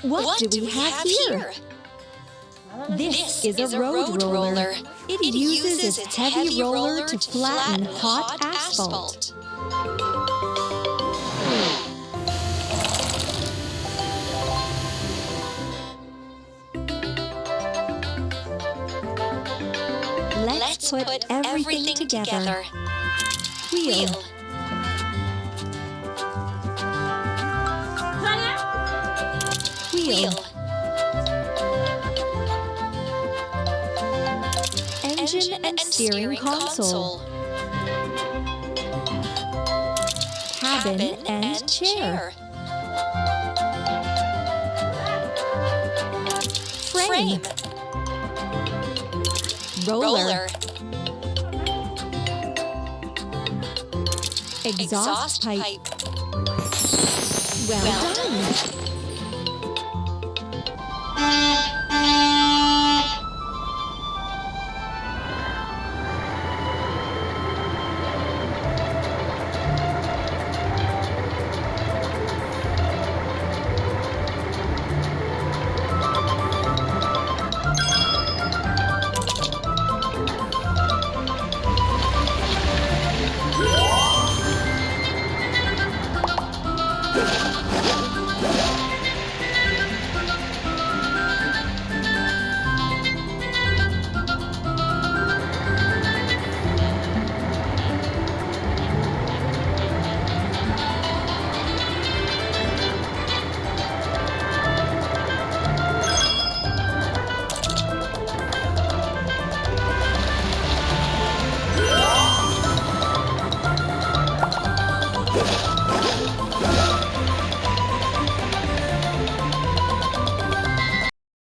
What do we have here? This is a road roller. It uses its heavy roller to flatten hot asphalt. Let's put everything together. Wheel. Wheel. Engine and steering console. Cabin and chair. Frame. Roller. Exhaust pipe. Well done!